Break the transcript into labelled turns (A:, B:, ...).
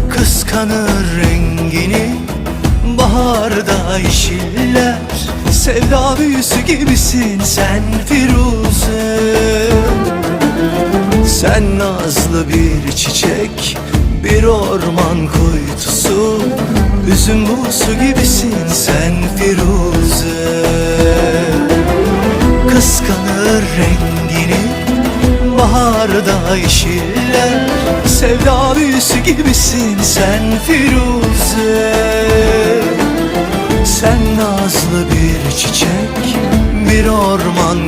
A: Kıskanır rengini baharda yeşiller. Sevda büyüsü gibisin sen Firuze. Sen nazlı bir çiçek, bir orman kuytusu. Üzüm buğusu gibisin sen Firuze. Kıskanır rengini baharda yeşiller. Sevda büyüsü gibisin sen Firuze. Sen nazlı bir çiçek, bir orman